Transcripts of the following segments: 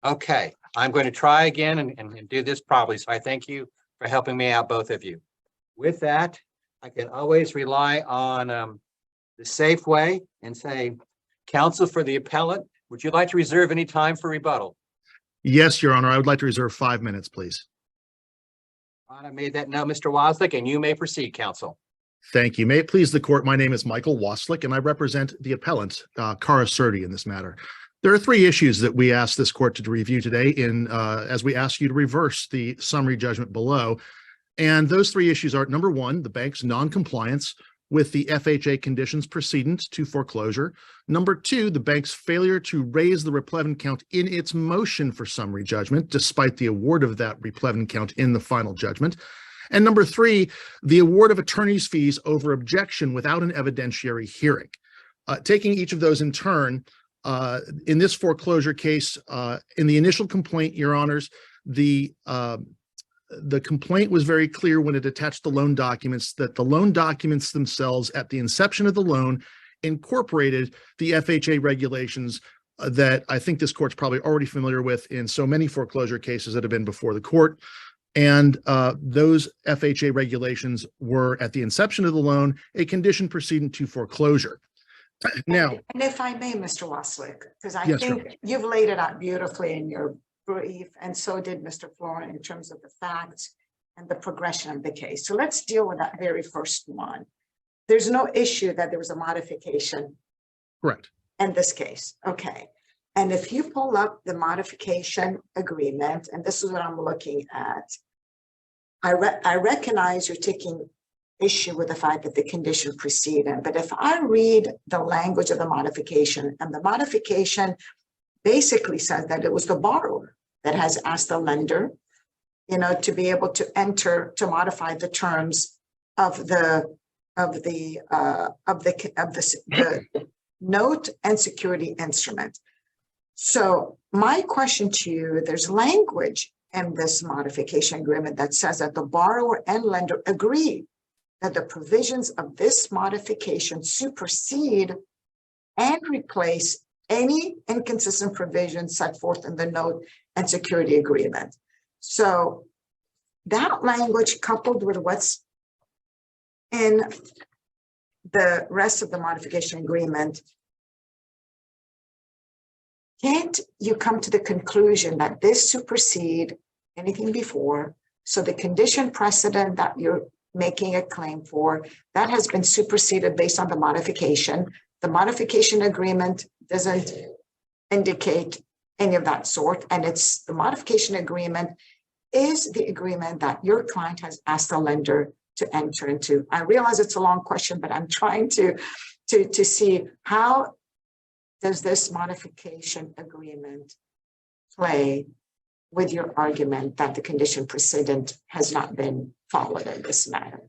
Okay, I'm going to try again and do this properly. So I thank you for helping me out, both of you. With that, I can always rely on the safe way and say, counsel for the appellant, would you like to reserve any time for rebuttal? Yes, Your Honor. I would like to reserve 5 minutes, please. I made that now, Mr. Wozniak, and you may proceed, counsel. Thank you. May it please the court, my name is Michael Waslick, and I represent the appellant, Cara Certi, in this matter. There are 3 issues that we ask this court to review today as we ask you to reverse the summary judgment below. And those 3 issues are, number 1, the bank's noncompliance with the FHA conditions precedent to foreclosure. Number 2, the bank's failure to raise the replevin count in its motion for summary judgment, despite the award of that replevin count in the final judgment. And number 3, the award of attorney's fees over objection without an evidentiary hearing. Taking each of those in turn, in this foreclosure case, in the initial complaint, Your Honors, the complaint was very clear when it attached the loan documents that the loan documents themselves at the inception of the loan incorporated the FHA regulations that I think this court's probably already familiar with in so many foreclosure cases that have been before the court. And those FHA regulations were at the inception of the loan, a condition precedent to foreclosure. Now, and if I may, Mr. Waslick, because I Yes, think sure. you've laid it out beautifully in your brief, and so did Mr. Florin in terms of the facts and the progression of the case. So let's deal with that very first one. There's no issue that there was a modification correct. in this case. Okay. And if you pull up the modification agreement, and this is what I'm looking at, I recognize you're taking issue with the fact that the condition preceded, but if I read the language of the modification, and the modification basically says that it was the borrower that has asked the lender, to be able to enter, to modify the terms of the note and security instrument. So my question to you, there's language in this modification agreement that says that the borrower and lender agree that the provisions of this modification supersede and replace any inconsistent provisions set forth in the note and security agreement. So that language, coupled with what's in the rest of the modification agreement, can't you come to the conclusion that this supersede anything before? So the condition precedent that you're making a claim for, that has been superseded based on the modification. The modification agreement doesn't indicate any of that sort, and it's the modification agreement is the agreement that your client has asked the lender to enter into. I realize it's a long question, but I'm trying to see how does this modification agreement play with your argument that the condition precedent has not been followed in this matter?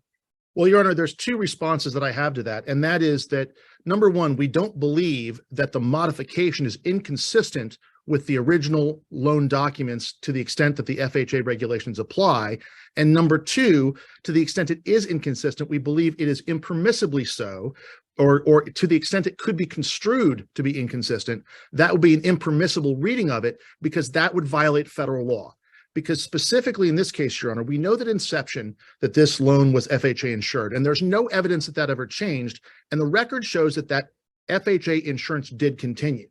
Well, Your Honor, there's 2 responses that I have to that. And that is that, number 1, we don't believe that the modification is inconsistent with the original loan documents to the extent that the FHA regulations apply. And number 2, to the extent it is inconsistent, we believe it is impermissibly so, or to the extent it could be construed to be inconsistent, that would be an impermissible reading of it, because that would violate federal law. Because specifically in this case, Your Honor, we know that inception that this loan was FHA insured, and there's no evidence that that ever changed. And the record shows that that FHA insurance did continue.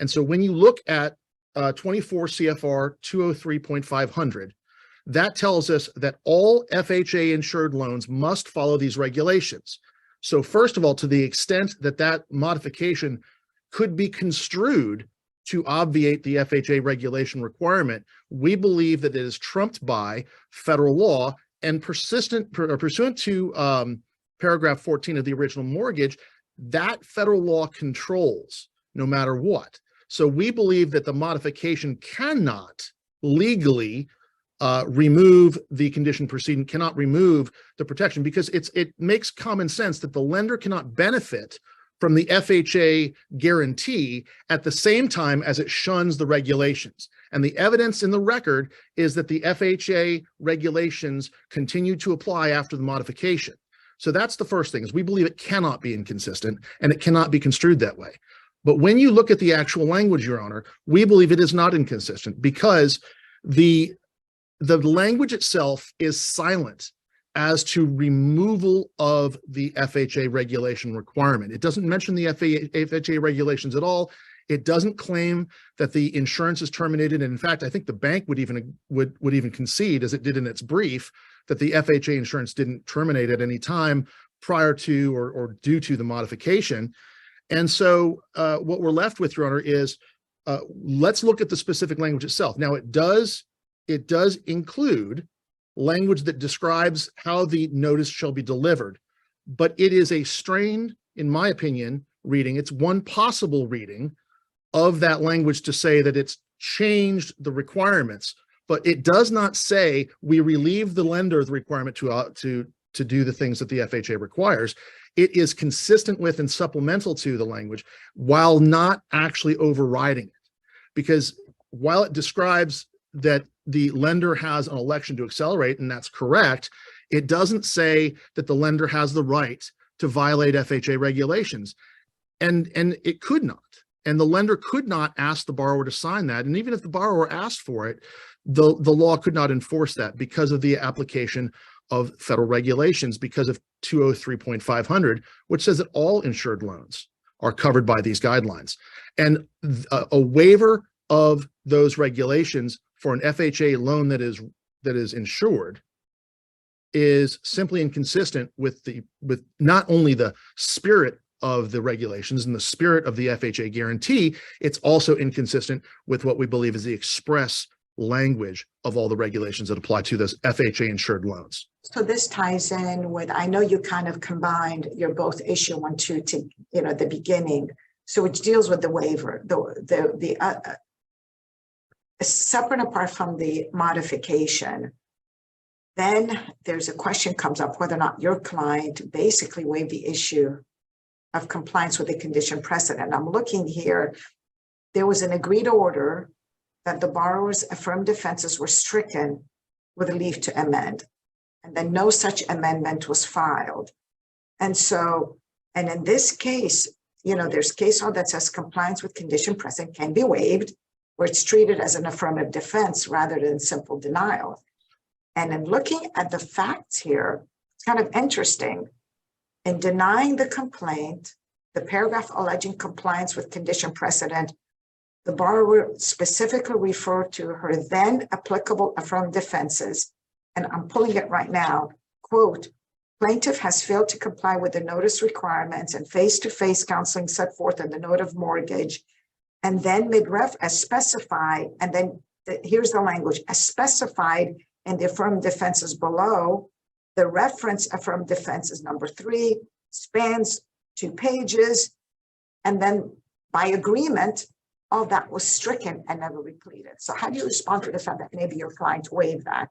And so when you look at 24 CFR 203.500, that tells us that all FHA insured loans must follow these regulations. So first of all, to the extent that that modification could be construed to obviate the FHA regulation requirement, we believe that it is trumped by federal law, and pursuant to paragraph 14 of the original mortgage, that federal law controls no matter what. So we believe that the modification cannot legally remove the condition precedent, cannot remove the protection, because it makes common sense that the lender cannot benefit from the FHA guarantee at the same time as it shuns the regulations. And the evidence in the record is that the FHA regulations continue to apply after the modification. So that's the first thing, is we believe it cannot be inconsistent and it cannot be construed that way. But when you look at the actual language, Your Honor, we believe it is not inconsistent because the language itself is silent as to removal of the FHA regulation requirement. It doesn't mention the FHA regulations at all. It doesn't claim that the insurance is terminated. And in fact, I think the bank would even concede, as it did in its brief, that the FHA insurance didn't terminate at any time prior to or due to the modification. And so what we're left with, Your Honor, is let's look at the specific language itself. Now, it does include language that describes how the notice shall be delivered, but it is a strained, in my opinion, reading. It's one possible reading of that language to say that it's changed the requirements, but it does not say we relieve the lender of the requirement to do the things that the FHA requires. It is consistent with and supplemental to the language while not actually overriding it. Because while it describes that the lender has an election to accelerate, and that's correct, it doesn't say that the lender has the right to violate FHA regulations. And it could not. And the lender could not ask the borrower to sign that. And even if the borrower asked for it, the law could not enforce that because of the application of federal regulations, because of 203.500, which says that all insured loans are covered by these guidelines. And a waiver of those regulations for an FHA loan that is insured is simply inconsistent with not only the spirit of the regulations and the spirit of the FHA guarantee, it's also inconsistent with what we believe is the express language of all the regulations that apply to those FHA insured loans. So this ties in with, I know you kind of combined your both issue 1, 2 to, the beginning. So which deals with the waiver, separate apart from the modification. Then there's a question comes up whether or not your client basically waived the issue of compliance with the condition precedent. I'm looking here, there was an agreed order that the borrower's affirmed defenses were stricken with a leave to amend, and then no such amendment was filed. And in this case, there's case law that says compliance with condition precedent can be waived, where it's treated as an affirmative defense rather than simple denial. And in looking at the facts here, it's kind of interesting. In denying the complaint, the paragraph alleging compliance with condition precedent, the borrower specifically referred to her then applicable affirmative defenses, and I'm pulling it right now, quote, plaintiff has failed to comply with the notice requirements and face-to-face counseling set forth in the note of mortgage, and then mid-ref as specified, and then here's the language, as specified in the affirmative defenses below. The reference affirmative defenses number 3 spans 2 pages, and then by agreement, all that was stricken and never repleted. So how do you respond to the fact that maybe your client waived that?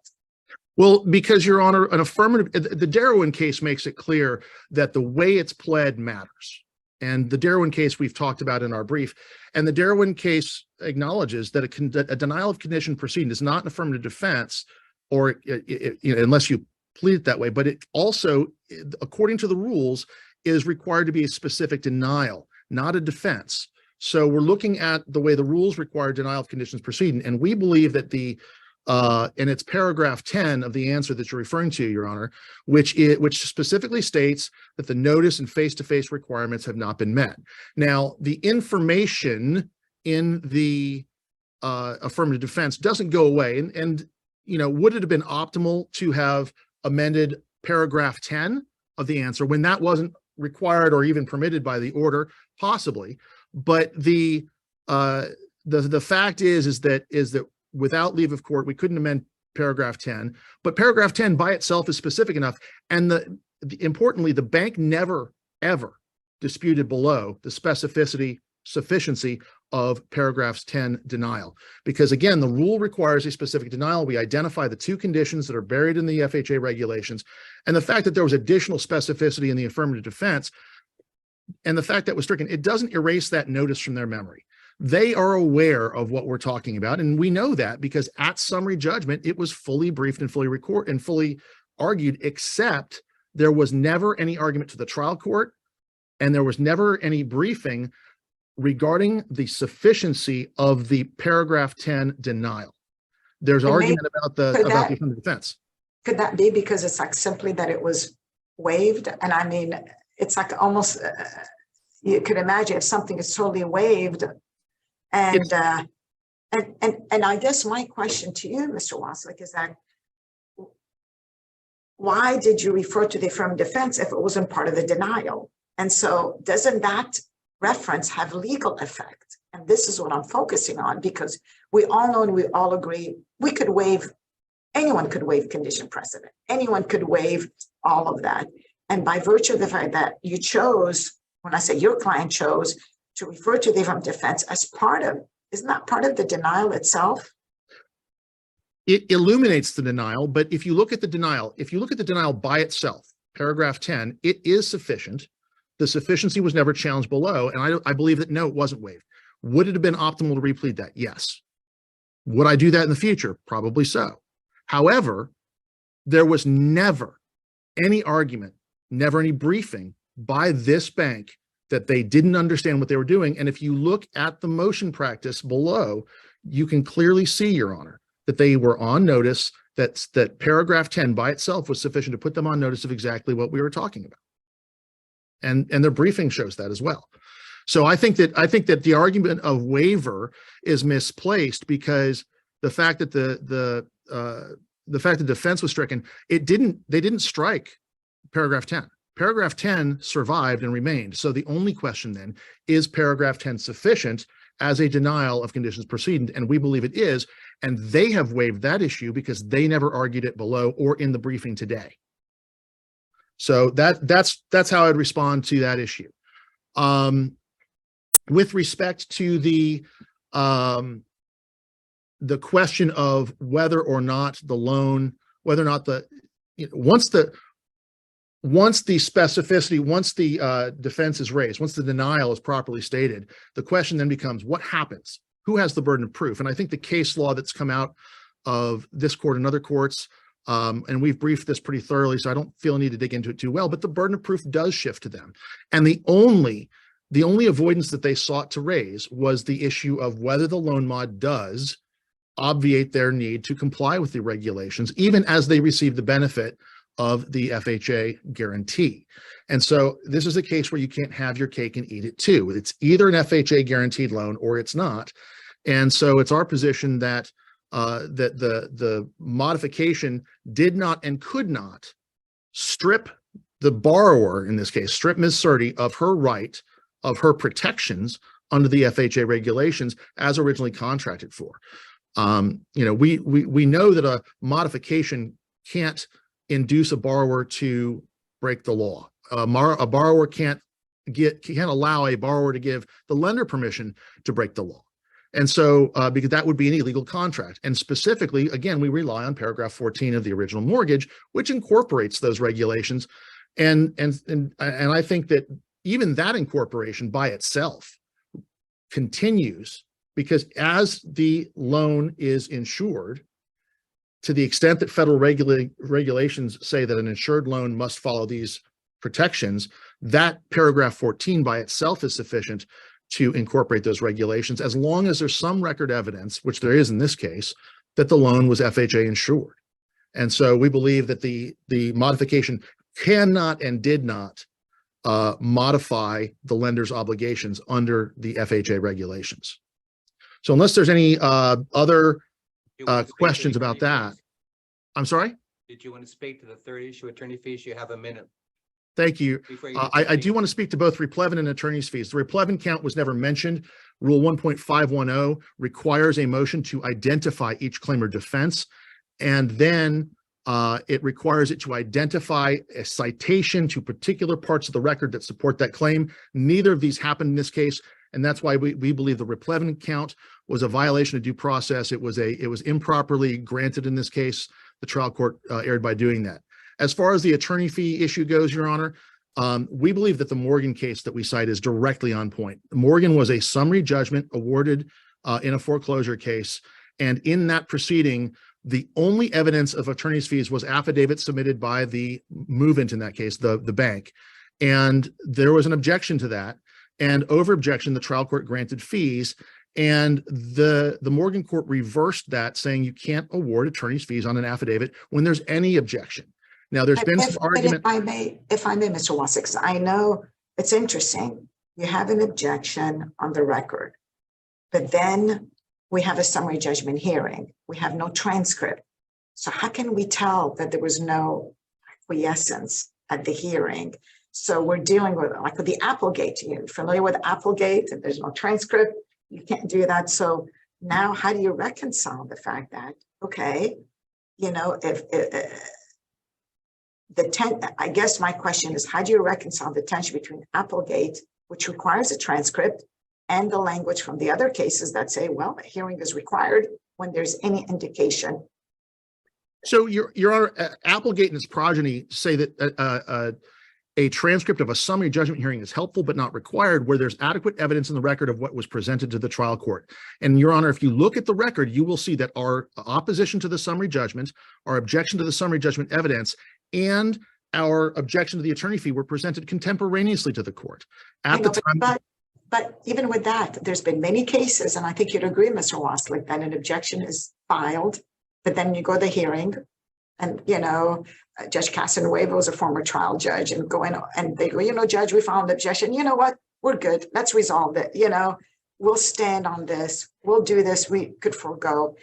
Well, because, Your Honor, an affirmative, the Darowin case makes it clear that the way it's pled matters. And the Darowin case we've talked about in our brief, and the Darowin case acknowledges that a denial of condition proceeding is not an affirmative defense, or unless you plead it that way, but it also, according to the rules, is required to be a specific denial, not a defense. So we're looking at the way the rules require denial of conditions proceeding, and we believe that and it's paragraph 10 of the answer that you're referring to, Your Honor, which specifically states that the notice and face-to-face requirements have not been met. Now, the information in the affirmative defense doesn't go away, and would it have been optimal to have amended paragraph 10 of the answer when that wasn't required or even permitted by the order? Possibly, but the fact is that without leave of court, we couldn't amend paragraph 10, but paragraph 10 by itself is specific enough. And importantly, the bank never, ever disputed below the sufficiency of paragraphs 10 denial. Because again, the rule requires a specific denial. We identify the 2 conditions that are buried in the FHA regulations, and the fact that there was additional specificity in the affirmative defense, and the fact that was stricken, it doesn't erase that notice from their memory. They are aware of what we're talking about, and we know that because at summary judgment, it was fully briefed and fully argued, except there was never any argument to the trial court, and there was never any briefing regarding the sufficiency of the paragraph 10 denial. There's It may- argument about the could that- affirmative defense. Could that be because it's like simply that it was waived? And I mean, it's like almost, you could imagine if something is totally waived. And, and I guess my question to you, Mr. Waslick, is that why did you refer to the affirmative defense if it wasn't part of the denial? And so doesn't that reference have legal effect? And this is what I'm focusing on, because we all know and we all agree we could waive, anyone could waive condition precedent. Anyone could waive all of that. And by virtue of the fact that you chose, when I say your client chose to refer to the affirmative defense as part of, isn't that part of the denial itself? It illuminates the denial, but if you look at the denial by itself, paragraph 10, it is sufficient. The sufficiency was never challenged below, and I believe that no, it wasn't waived. Would it have been optimal to replead that? Yes. Would I do that in the future? Probably so. However, there was never any argument, never any briefing by this bank that they didn't understand what they were doing. And if you look at the motion practice below, you can clearly see, Your Honor, that they were on notice that paragraph 10 by itself was sufficient to put them on notice of exactly what we were talking about. And their briefing shows that as well. So I think that the argument of waiver is misplaced, because the fact that the defense was stricken, they didn't strike paragraph 10. Paragraph 10 survived and remained. So the only question then is paragraph 10 sufficient as a denial of conditions precedent? And we believe it is. And they have waived that issue because they never argued it below or in the briefing today. So that's how I'd respond to that issue. With respect to the question of whether or not the loan, whether or not once the specificity, once the defense is raised, once the denial is properly stated, the question then becomes what happens? Who has the burden of proof? And I think the case law that's come out of this court and other courts, and we've briefed this pretty thoroughly, so I don't feel a need to dig into it too well, but the burden of proof does shift to them. And the only avoidance that they sought to raise was the issue of whether the loan mod does obviate their need to comply with the regulations, even as they receive the benefit of the FHA guarantee. And so this is a case where you can't have your cake and eat it too. It's either an FHA guaranteed loan or it's not. And so it's our position that the modification did not and could not strip the borrower, in this case, strip Ms. Surtee of her right, of her protections under the FHA regulations as originally contracted for. We know that a modification can't induce a borrower to break the law. A borrower can't allow a borrower to give the lender permission to break the law. And so, because that would be an illegal contract. And specifically, again, we rely on paragraph 14 of the original mortgage, which incorporates those regulations. And I think that even that incorporation by itself continues, because as the loan is insured, to the extent that federal regulations say that an insured loan must follow these protections, that paragraph 14 by itself is sufficient to incorporate those regulations, as long as there's some record evidence, which there is in this case, that the loan was FHA insured. And so we believe that the modification cannot and did not modify the lender's obligations under the FHA regulations. So unless there's any other questions about that. I'm sorry? Did you want to speak to the third issue, attorney fees? You have a minute. Thank you. I do want to speak to both replevin and attorney's fees. The replevin count was never mentioned. Rule 1.510 requires a motion to identify each claim or defense, and then it requires it to identify a citation to particular parts of the record that support that claim. Neither of these happened in this case, and that's why we believe the replevin count was a violation of due process. It was improperly granted in this case. The trial court erred by doing that. As far as the attorney fee issue goes, Your Honor, we believe that the Morgan case that we cite is directly on point. Morgan was a summary judgment awarded in a foreclosure case. And in that proceeding, the only evidence of attorney's fees was affidavit submitted by the movant in that case, the bank. And there was an objection to that. And over objection, the trial court granted fees. And the Morgan court reversed that, saying you can't award attorney's fees on an affidavit when there's any objection. Now, there's been some argument. If I may, Mr. Wasik, I know it's interesting. You have an objection on the record, but then we have a summary judgment hearing. We have no transcript. So how can we tell that there was no acquiescence at the hearing? So we're dealing with, like, with the Applegate. You're familiar with Applegate, and there's no transcript. You can't do that. So now how do you reconcile the fact that, okay, you know, I guess my question is, how do you reconcile the tension between Applegate, which requires a transcript, and the language from the other cases that say, well, a hearing is required when there's any indication? So Your Honor, Applegate and its progeny say that a transcript of a summary judgment hearing is helpful but not required where there's adequate evidence in the record of what was presented to the trial court. And Your Honor, if you look at the record, you will see that our opposition to the summary judgment, our objection to the summary judgment evidence, and our objection to the attorney fee were presented contemporaneously to the court. At the time, but even with that, there's been many cases, and I think you'd agree, Mr. Waslik, that an objection is filed, but then you go to the hearing, and, you know, Judge Casanueva was a former trial judge, and go in and they go, you know, Judge, we found the objection. You know what? We're good. Let's resolve it. You know, we'll stand on this. We'll do this. We could forego.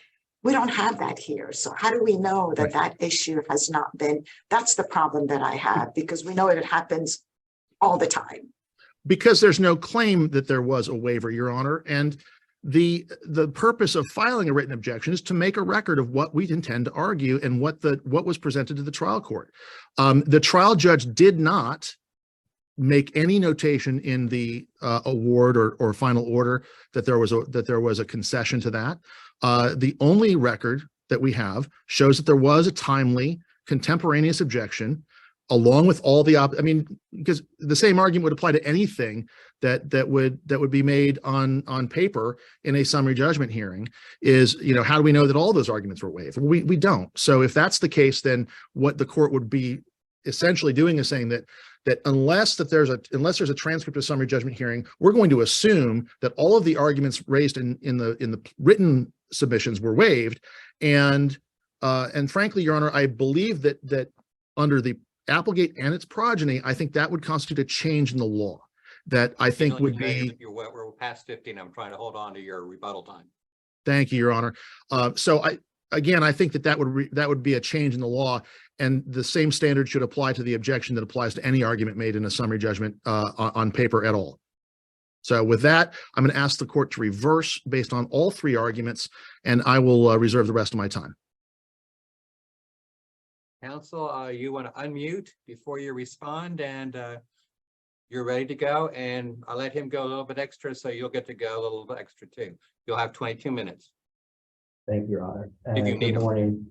We don't have that here. So how do we know that that issue has not been? That's the problem that I have, because we know it happens all the time. Because there's no claim that there was a waiver, Your Honor. And the purpose of filing a written objection is to make a record of what we intend to argue and what was presented to the trial court. The trial judge did not make any notation in the award or final order that there was a concession to that. The only record that we have shows that there was a timely contemporaneous objection, along with all the because the same argument would apply to anything that would be made on paper in a summary judgment hearing. Is, you know, how do we know that all those arguments were waived? We don't. So if that's the case, then what the court would be essentially doing is saying that unless there's a transcript of summary judgment hearing, we're going to assume that all of the arguments raised in the written submissions were waived. And frankly, Your Honor, I believe that under the Applegate and its progeny, I think that would constitute a change in the law that I think would be. We're past 15. I'm trying to hold on to your rebuttal time. Thank you, Your Honor. So I think that would be a change in the law, and the same standard should apply to the objection that applies to any argument made in a summary judgment on paper at all. So with that, I'm going to ask the court to reverse based on all three arguments, and I will reserve the rest of my time. Counsel, you want to unmute before you respond, and you're ready to go. And I'll let him go a little bit extra, so you'll get to go a little bit extra too. You'll have 22 minutes. Thank you, Your Honor. If you need good morning.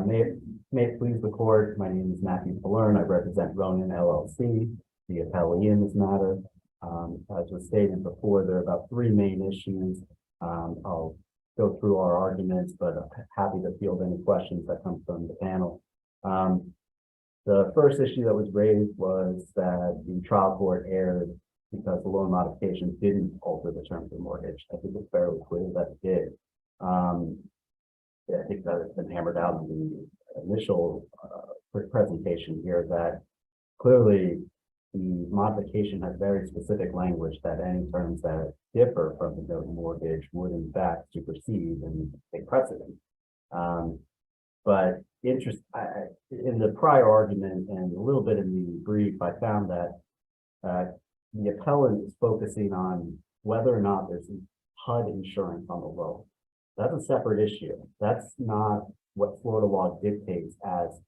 May it please the court, my name is Matthew Falern. I represent Ronan LLC, the appellee in this matter. As was stated before, there are about three main issues. I'll go through our arguments, but I'm happy to field any questions that come from the panel. The first issue that was raised was that the trial court erred because the loan modification didn't alter the terms of the mortgage. I think it's fairly clear that it did. I think that has been hammered out in the initial presentation here, that clearly the modification has very specific language that any terms that differ from the note mortgage would in fact supersede and take precedent. But in the prior argument and a little bit in the brief, I found that the appellant is focusing on whether or not there's HUD insurance on the loan. That's a separate issue. That's not what Florida law dictates as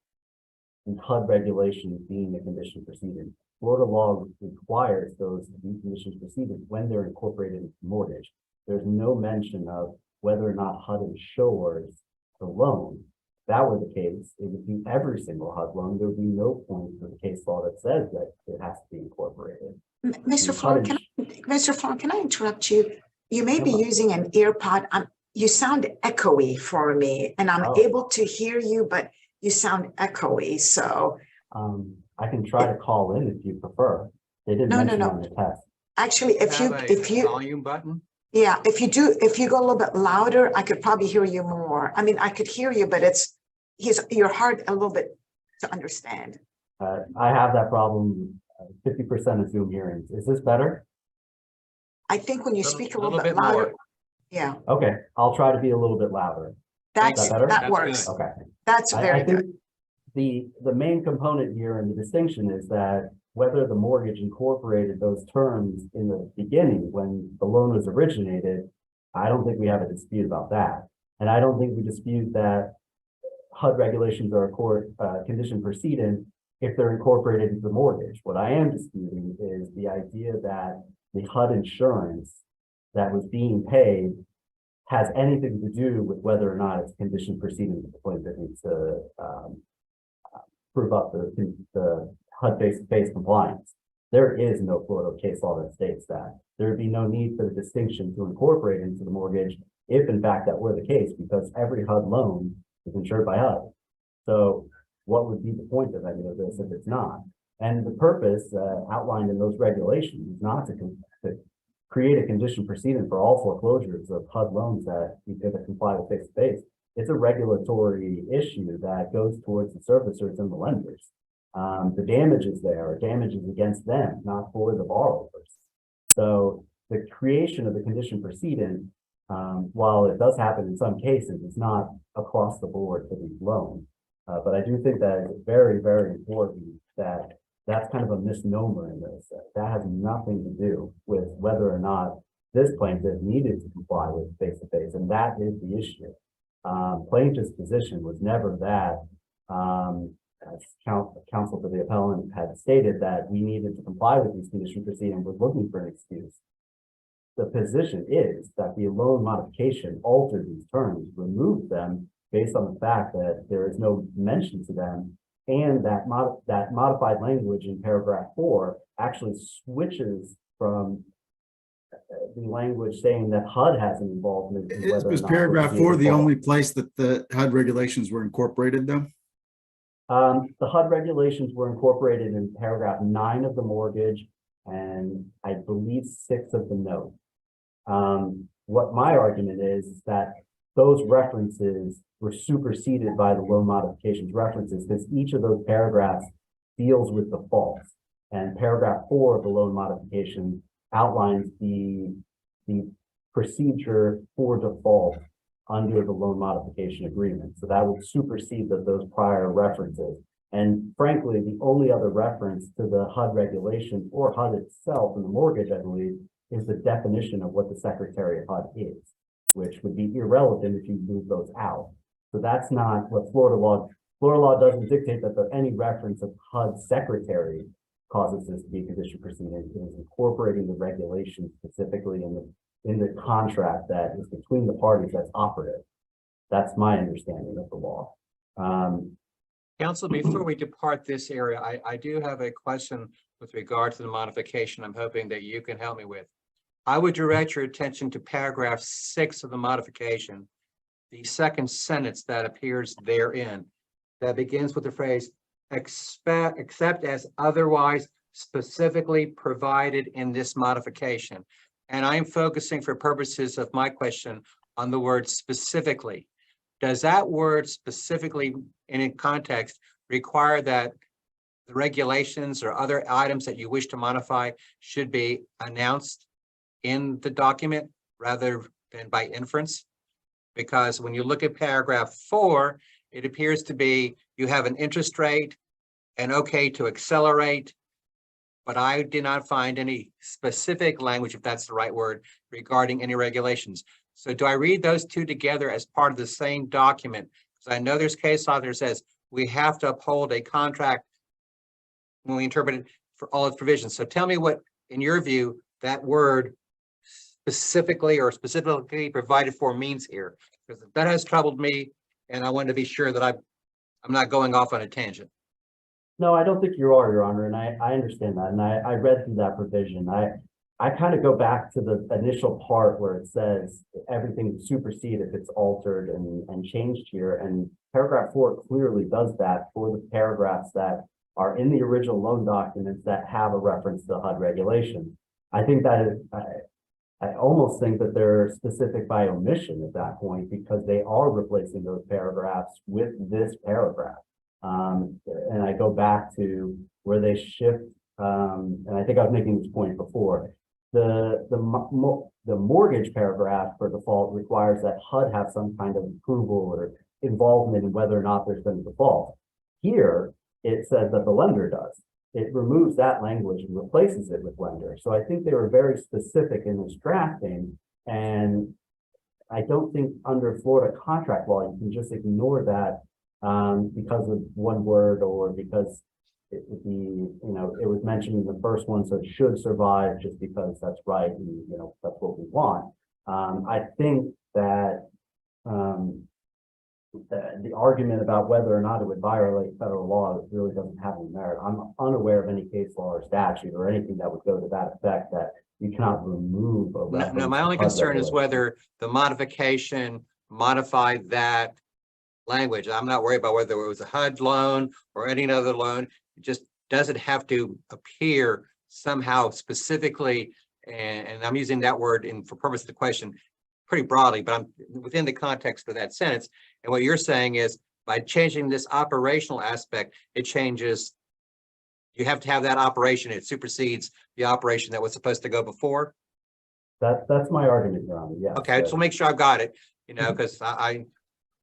HUD regulations being a condition precedent. Florida law requires those to be conditions precedent when they're incorporated into mortgage. There's no mention of whether or not HUD insures the loan. If that were the case, it would be every single HUD loan. There would be no point for the case law that says that it has to be incorporated. Mr. Falern, can I interrupt you? You may be using an earpod. You sound echoey for me, and I'm able to hear you, but you sound echoey. So I can try to call in if you prefer. They didn't mention on the test. Actually, if you, Have a if you, volume button? yeah, if you go a little bit louder, I could probably hear you more. I mean, I could hear you, but you're hard a little bit to understand. I have that problem, 50% of Zoom hearings. Is this better? I think when you Little- speak a little little bit bit more. louder, yeah, Okay, I'll try to be a little bit louder. Thank that's, you. better? that That's works. good. Okay. That's I very think good. the main component here and the distinction is that whether the mortgage incorporated those terms in the beginning when the loan was originated, I don't think we have a dispute about that. And I don't think we dispute that HUD regulations are a court condition precedent if they're incorporated into the mortgage. What I am disputing is the idea that the HUD insurance that was being paid has anything to do with whether or not it's condition precedent to the point that needs to prove up the HUD-based compliance. There is no Florida case law that states that. There would be no need for the distinction to incorporate into the mortgage if in fact that were the case, because every HUD loan is insured by HUD. So what would be the point of any of this if it's not? And the purpose outlined in those regulations is not to create a condition precedent for all foreclosures of HUD loans that comply with face-to-face. It's a regulatory issue that goes towards the servicers and the lenders. The damages there are damages against them, not for the borrowers. So the creation of the condition precedent, while it does happen in some cases, is not across the board for these loans. But I do think that it's very, very important that that's kind of a misnomer in this. That has nothing to do with whether or not this plaintiff needed to comply with face-to-face, and that is the issue. Plaintiff's position was never that, as counsel for the appellant had stated, that we needed to comply with these condition proceedings, was looking for an excuse. The position is that the loan modification altered these terms, removed them based on the fact that there is no mention to them, and that modified language in paragraph 4 actually switches from the language saying that HUD has an involvement in whether or Was not paragraph 4 the default. only place that the HUD regulations were incorporated though? The HUD regulations were incorporated in paragraph 9 of the mortgage, and I believe 6 of the note. What my argument is that those references were superseded by the loan modifications references, because each of those paragraphs deals with defaults. And paragraph 4 of the loan modification outlines the procedure for default under the loan modification agreement. So that would supersede those prior references. And frankly, the only other reference to the HUD regulation or HUD itself in the mortgage, I believe, is the definition of what the Secretary of HUD is, which would be irrelevant if you move those out. So that's not what Florida law doesn't dictate that any reference of HUD secretary causes this to be a condition proceeding. It is incorporating the regulation specifically in the contract that is between the parties that's operative. That's my understanding of the law. Counsel, before we depart this area, I do have a question with regard to the modification I'm hoping that you can help me with. I would direct your attention to paragraph 6 of the modification, the second sentence that appears therein, that begins with the phrase, except as otherwise specifically provided in this modification. And I'm focusing for purposes of my question on the word specifically. Does that word specifically in context require that the regulations or other items that you wish to modify should be announced in the document rather than by inference? Because when you look at paragraph 4, it appears to be you have an interest rate and okay to accelerate, but I did not find any specific language, if that's the right word, regarding any regulations. So do I read those two together as part of the same document? Because I know there's case law that says we have to uphold a contract when we interpret it for all its provisions. So tell me what, in your view, that word specifically or specifically provided for means here, because that has troubled me, and I want to be sure that I'm not going off on a tangent. No, I don't think you are, Your Honor, and I understand that, and I read through that provision. I kind of go back to the initial part where it says everything supersede if it's altered and changed here, and paragraph 4 clearly does that for the paragraphs that are in the original loan documents that have a reference to HUD regulation. I think that is, I almost think that they're specific by omission at that point because they are replacing those paragraphs with this paragraph. And I go back to where they shift, and I think I was making this point before. The mortgage paragraph for default requires that HUD have some kind of approval or involvement in whether or not there's been a default. Here, it says that the lender does. It removes that language and replaces it with lender. So I think they were very specific in this drafting. And I don't think under Florida contract law, you can just ignore that because of one word or because it was mentioned in the first one, so it should survive just because that's right and that's what we want. I think that the argument about whether or not it would violate federal law really doesn't have any merit. I'm unaware of any case law or statute or anything that would go to that effect that you cannot remove a reference. No, my only to HUD concern is regulation. whether the modification modified that language. I'm not worried about whether it was a HUD loan or any other loan. It just doesn't have to appear somehow specifically, and I'm using that word for purpose of the question pretty broadly, but I'm within the context of that sentence. And what you're saying is by changing this operational aspect, it changes. You have to have that operation. It supersedes the operation that was supposed to go before. That's my argument, Your Honor. Yes. Okay, I just want to make sure I've got it, because I,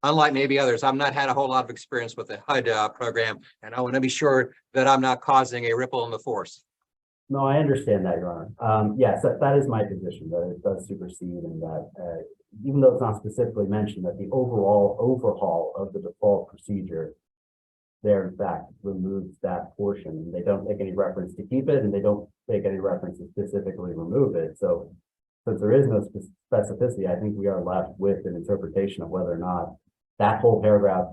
unlike maybe others, I've not had a whole lot of experience with the HUD program, and I want to be sure that I'm not causing a ripple in the force. No, I understand that, Your Honor. Yes, that is my position, that it does supersede and that even though it's not specifically mentioned, that the overall overhaul of the default procedure there, in fact, removes that portion. They don't make any reference to keep it, and they don't make any reference to specifically remove it. So since there is no specificity, I think we are left with an interpretation of whether or not that whole paragraph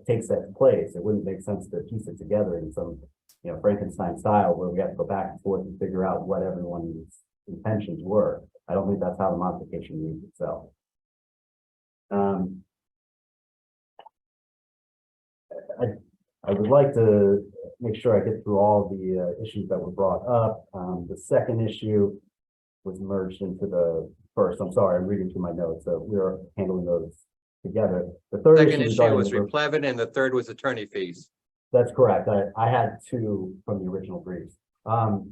takes that place. It wouldn't make sense to piece it together in some Frankenstein style where we have to go back and forth and figure out what everyone's intentions were. I don't think that's how the modification reads itself. I would like to make sure I get through all the issues that were brought up. The second issue was merged into the first. I'm sorry, I'm reading through my notes. So we are handling those together. The third Second issue regarding was the replevin, and the third was attorney fees. That's correct. I had two from the original briefs. The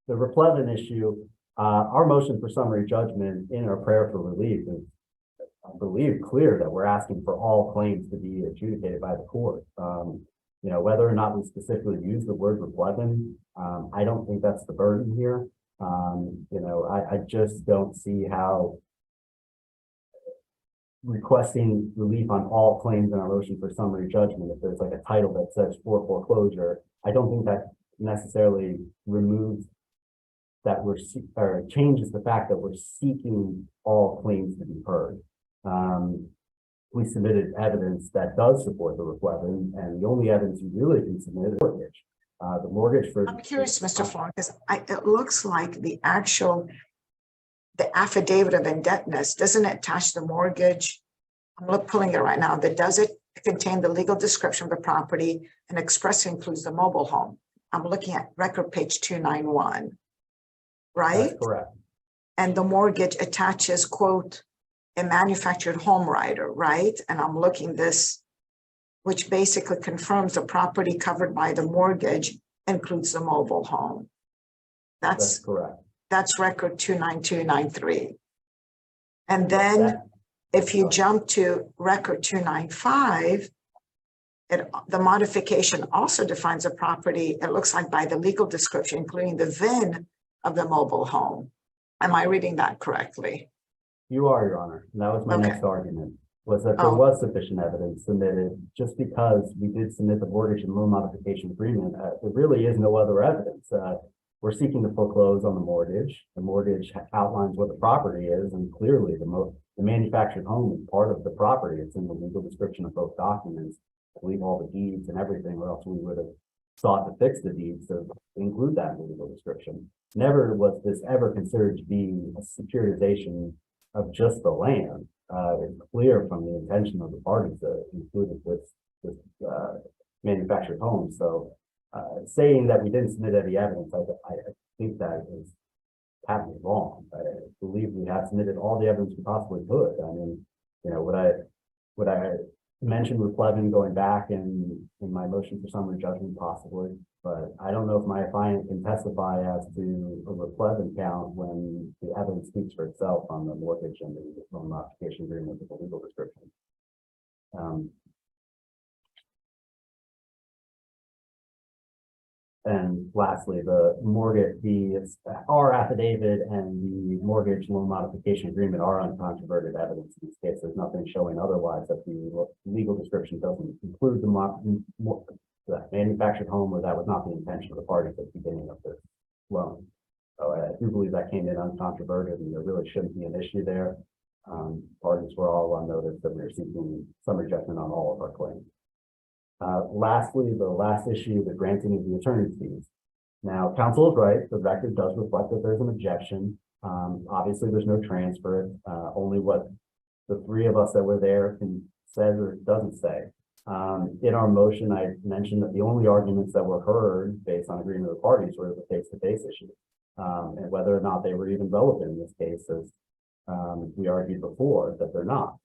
replevin issue, our motion for summary judgment in our prayer for relief is, I believe, clear that we're asking for all claims to be adjudicated by the court. Whether or not we specifically use the word replevin, I don't think that's the burden here. I just don't see how requesting relief on all claims in our motion for summary judgment, if there's like a title that says for foreclosure, I don't think that necessarily removes that or changes the fact that we're seeking all claims to be heard. We submitted evidence that does support the replevin, and the only evidence you really can submit is mortgage. The mortgage for— I'm curious, Mr. Florence, because it looks like the affidavit of indebtedness, doesn't it attach the mortgage? I'm pulling it right now. That does it contain the legal description of the property and expressly includes the mobile home. I'm looking at record page 291, right? That's correct. And the mortgage attaches, quote, a manufactured home rider, right? And I'm looking this, which basically confirms the property covered by the mortgage includes the mobile home. That's correct. That's record 29293. And then if you jump to record 295, the modification also defines a property, it looks like by the legal description, including the VIN of the mobile home. Am I reading that correctly? You are, Your Honor. And that was my Okay. next argument, was that there was sufficient evidence submitted. Just because we did submit the mortgage and loan modification agreement, there really is no other evidence. We're seeking to foreclose on the mortgage. The mortgage outlines what the property is, and clearly the manufactured home is part of the property. It's in the legal description of both documents. I believe all the deeds and everything, or else we would have sought to fix the deeds to include that in the legal description. Never was this ever considered to be a securitization of just the land. It's clear from the intention of the parties that included this manufactured home. So saying that we didn't submit any evidence, I think that is patently wrong. I believe we have submitted all the evidence we possibly could. I mean, you know, would I mention Replevin going back in my motion for summary judgment possibly, but I don't know if my client can testify as to a Replevin count when the evidence speaks for itself on the mortgage and the loan modification agreement with the legal description. And lastly, the mortgage, our affidavit and the mortgage loan modification agreement are uncontroverted evidence in this case. There's nothing showing otherwise that the legal description doesn't include the manufactured home, or that was not the intention of the parties at the beginning of this loan. So I do believe that came in uncontroverted, and there really shouldn't be an issue there. Parties were all on notice that we were seeking summary judgment on all of our claims. Lastly, the last issue, the granting of the attorney's fees. Now, counsel is right. The record does reflect that there's an objection. Obviously, there's no transfer. Only what the three of us that were there can says or doesn't say. In our motion, I mentioned that the only arguments that were heard based on agreement of the parties were the face-to-face issue, and whether or not they were even relevant in this case, as we argued before, that they're not.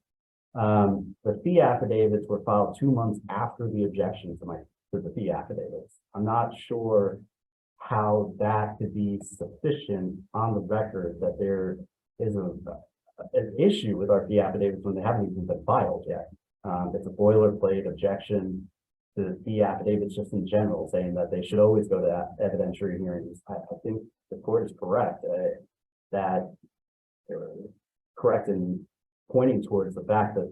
The fee affidavits were filed 2 months after the objection to the fee affidavits. I'm not sure how that could be sufficient on the record that there is an issue with our fee affidavits when they haven't even been filed yet. It's a boilerplate objection to the fee affidavits just in general, saying that they should always go to evidentiary hearings. I think the court is correct that they're correct in pointing towards the fact that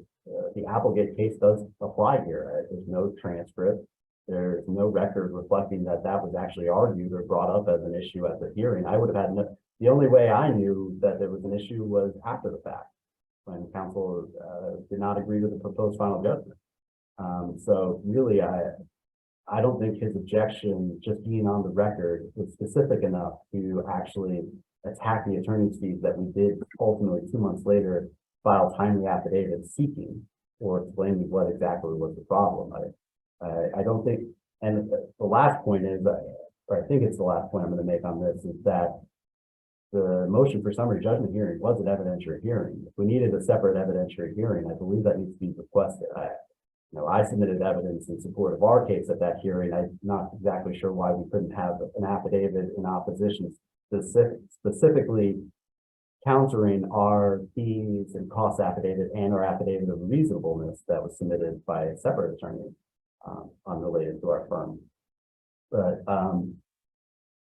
the Applegate case does apply here. There's no transcript. There's no record reflecting that that was actually argued or brought up as an issue at the hearing. I would have had the only way I knew that there was an issue was after the fact, when counsel did not agree to the proposed final judgment. So really, I don't think his objection just being on the record was specific enough to actually attack the attorney's fees that we did ultimately 2 months later file timely affidavits seeking or explaining what exactly was the problem. I don't think, and the last point is, or I think it's the last point I'm going to make on this, is that the motion for summary judgment hearing was an evidentiary hearing. If we needed a separate evidentiary hearing, I believe that needs to be requested. I submitted evidence in support of our case at that hearing. I'm not exactly sure why we couldn't have an affidavit in opposition specifically countering our fees and cost affidavit and our affidavit of reasonableness that was submitted by a separate attorney unrelated to our firm. But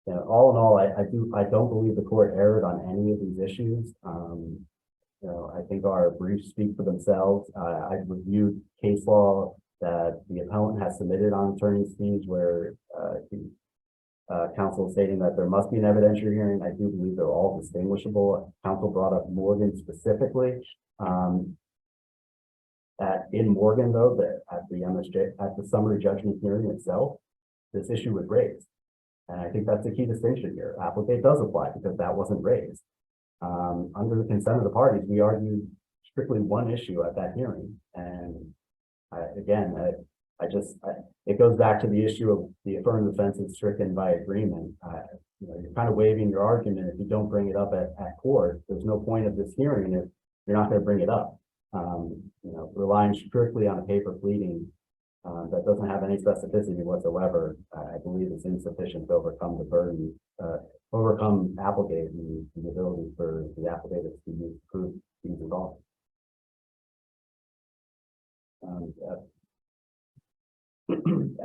you know, all in all, I don't believe the court erred on any of these issues. You know, I think our briefs speak for themselves. I've reviewed case law that the appellant has submitted on attorney's fees where counsel stating that there must be an evidentiary hearing. I do believe they're all distinguishable. Counsel brought up Morgan specifically. In Morgan, though, that at the MSJ, at the summary judgment hearing itself, this issue was raised. And I think that's the key distinction here. Applicate does apply because that wasn't raised. Under the consent of the parties, we argued strictly one issue at that hearing. And it goes back to the issue of the affirmative defense is stricken by agreement. You know, you're kind of waiving your argument if you don't bring it up at court. There's no point of this hearing if you're not going to bring it up. You know, relying strictly on a paper pleading that doesn't have any specificity whatsoever, I believe is insufficient to overcome the burden, overcome Applegate and the ability for the affidavits to be proved these involved.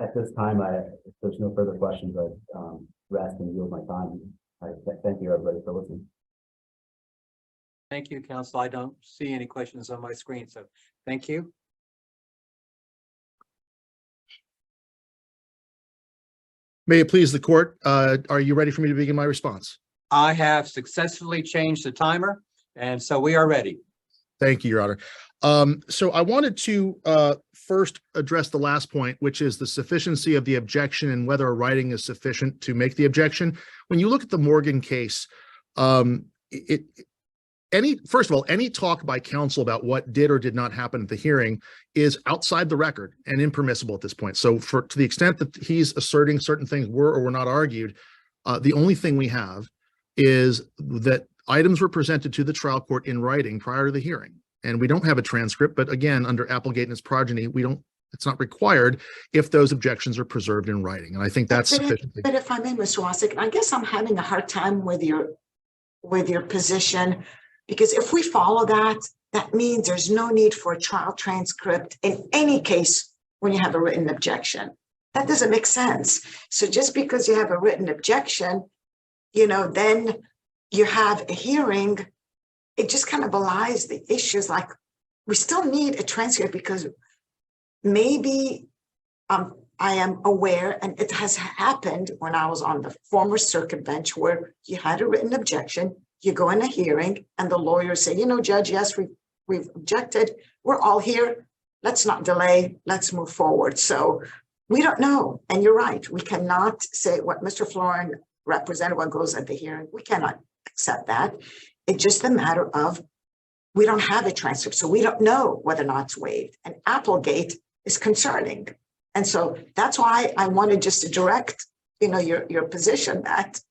At this time, if there's no further questions, I rest and yield my time. Thank you, everybody, for listening. Thank you, counsel. I don't see any questions on my screen, so thank you. May it please the court, are you ready for me to begin my response? I have successfully changed the timer, and so we are ready. Thank you, Your Honor. So I wanted to first address the last point, which is the sufficiency of the objection and whether a writing is sufficient to make the objection. When you look at the Morgan case, first of all, any talk by counsel about what did or did not happen at the hearing is outside the record and impermissible at this point. So to the extent that he's asserting certain things were or were not argued, The only thing we have is that items were presented to the trial court in writing prior to the hearing. And we don't have a transcript, but again, under Applegate and its progeny, it's not required if those objections are preserved in writing. And I think that's sufficiently. But if I may, Mr. Wasik, I guess I'm having a hard time with your position, because if we follow that, that means there's no need for a trial transcript in any case when you have a written objection. That doesn't make sense. So just because you have a written objection, then you have a hearing, it just kind of belies the issues. Like, we still need a transcript because maybe I am aware, and it has happened when I was on the former circuit bench, where you had a written objection, you go in a hearing, and the lawyers say, Judge, yes, we've objected. We're all here. Let's not delay. Let's move forward. So we don't know. And you're right. We cannot say what Mr. Florin represented, what goes at the hearing. We cannot accept that. It's just a matter of, we don't have a transcript, so we don't know whether or not it's waived. And Applegate is concerning. And so that's why I wanted just to direct, your position, that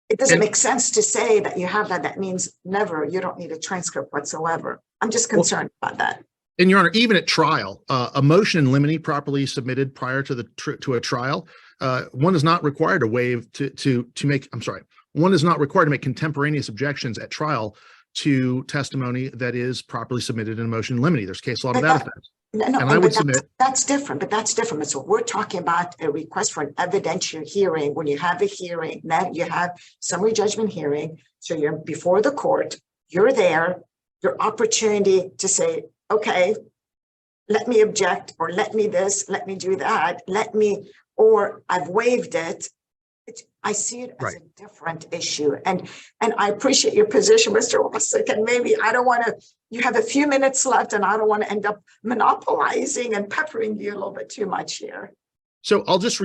it doesn't make sense to say that you have that. That means never, you don't need a transcript whatsoever. I'm just concerned about that. And Your Honor, even at trial, a motion in limine properly submitted prior to a trial, one is not required to waive one is not required to make contemporaneous objections at trial to testimony that is properly submitted in a motion in limine. There's case law to that effect. No, and I would submit that's different, but that's different. So we're talking about a request for an evidentiary hearing. When you have a hearing, then you have summary judgment hearing. So you're before the court, you're there, your opportunity to say, okay, let me object, or let me this, let me do that, or I've waived it. I see it as a different issue. And I appreciate your position, Mr. Wasik, and maybe you have a few minutes left, and I don't want to end up monopolizing and peppering you a little bit too much here. So I'll just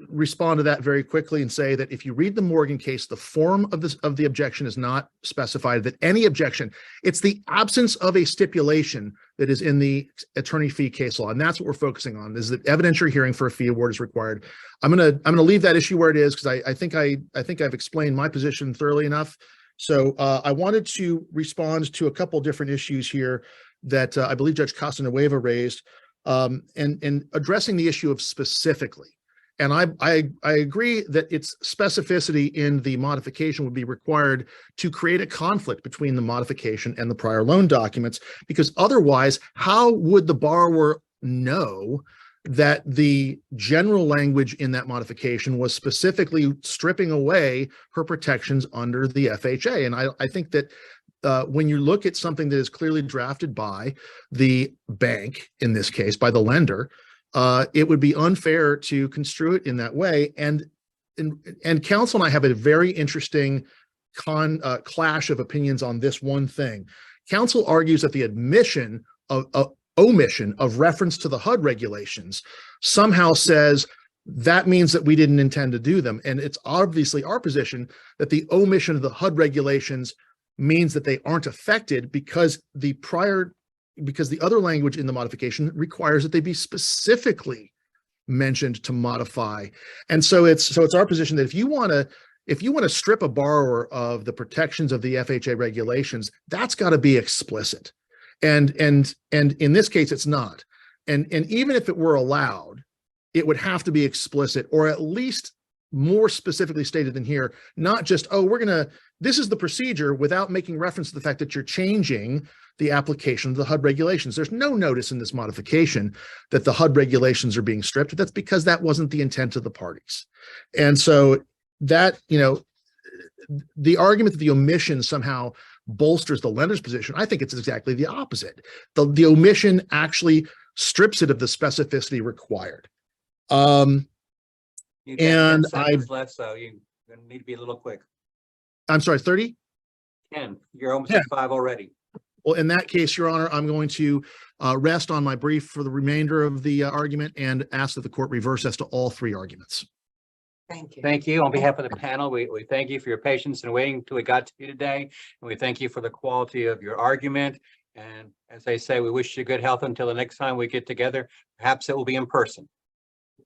respond to that very quickly and say that if you read the Morgan case, the form of the objection is not specified. That any objection, it's the absence of a stipulation that is in the attorney fee case law, and that's what we're focusing on. Is that evidentiary hearing for a fee award is required. I'm gonna leave that issue where it is, because I think I've explained my position thoroughly enough. So I wanted to respond to a couple different issues here that I believe Judge Casanueva raised. And addressing the issue of specifically. And I agree that its specificity in the modification would be required to create a conflict between the modification and the prior loan documents, because otherwise, how would the borrower know that the general language in that modification was specifically stripping away her protections under the FHA? And I think that when you look at something that is clearly drafted by the bank, in this case, by the lender, it would be unfair to construe it in that way. And counsel and I have a very interesting clash of opinions on this one thing. Counsel argues that the omission of reference to the HUD regulations somehow says that means that we didn't intend to do them. And it's obviously our position that the omission of the HUD regulations means that they aren't affected, because the other language in the modification requires that they be specifically mentioned to modify. And so it's our position that if you want to strip a borrower of the protections of the FHA regulations, that's got to be explicit. And in this case, it's not. And even if it were allowed, it would have to be explicit, or at least more specifically stated than here, not just, this is the procedure, without making reference to the fact that you're changing the application of the HUD regulations. There's no notice in this modification that the HUD regulations are being stripped. That's because that wasn't the intent of the parties. And so that, the argument that the omission somehow bolsters the lender's position, I think it's exactly the opposite. The omission actually strips it of the specificity required. And I've left, so you're going to need to be a little quick. I'm sorry, 30? 10. You're almost at 5 already. Well, in that case, Your Honor, I'm going to rest on my brief for the remainder of the argument and ask that the court reverse as to all 3 arguments. Thank you. Thank you. On behalf of the panel, we thank you for your patience and waiting until we got to you today. And we thank you for the quality of your argument. And as I say, we wish you good health until the next time we get together. Perhaps it will be in person.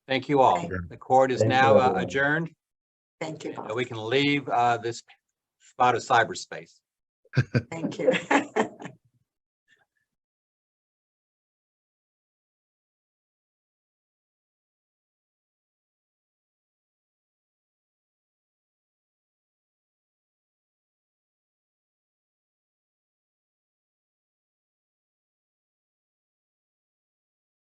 Thank you all. Thank you. The court is Thank you, now everyone. adjourned. Thank you, that Bob. we can leave this spot of cyberspace. Thank you.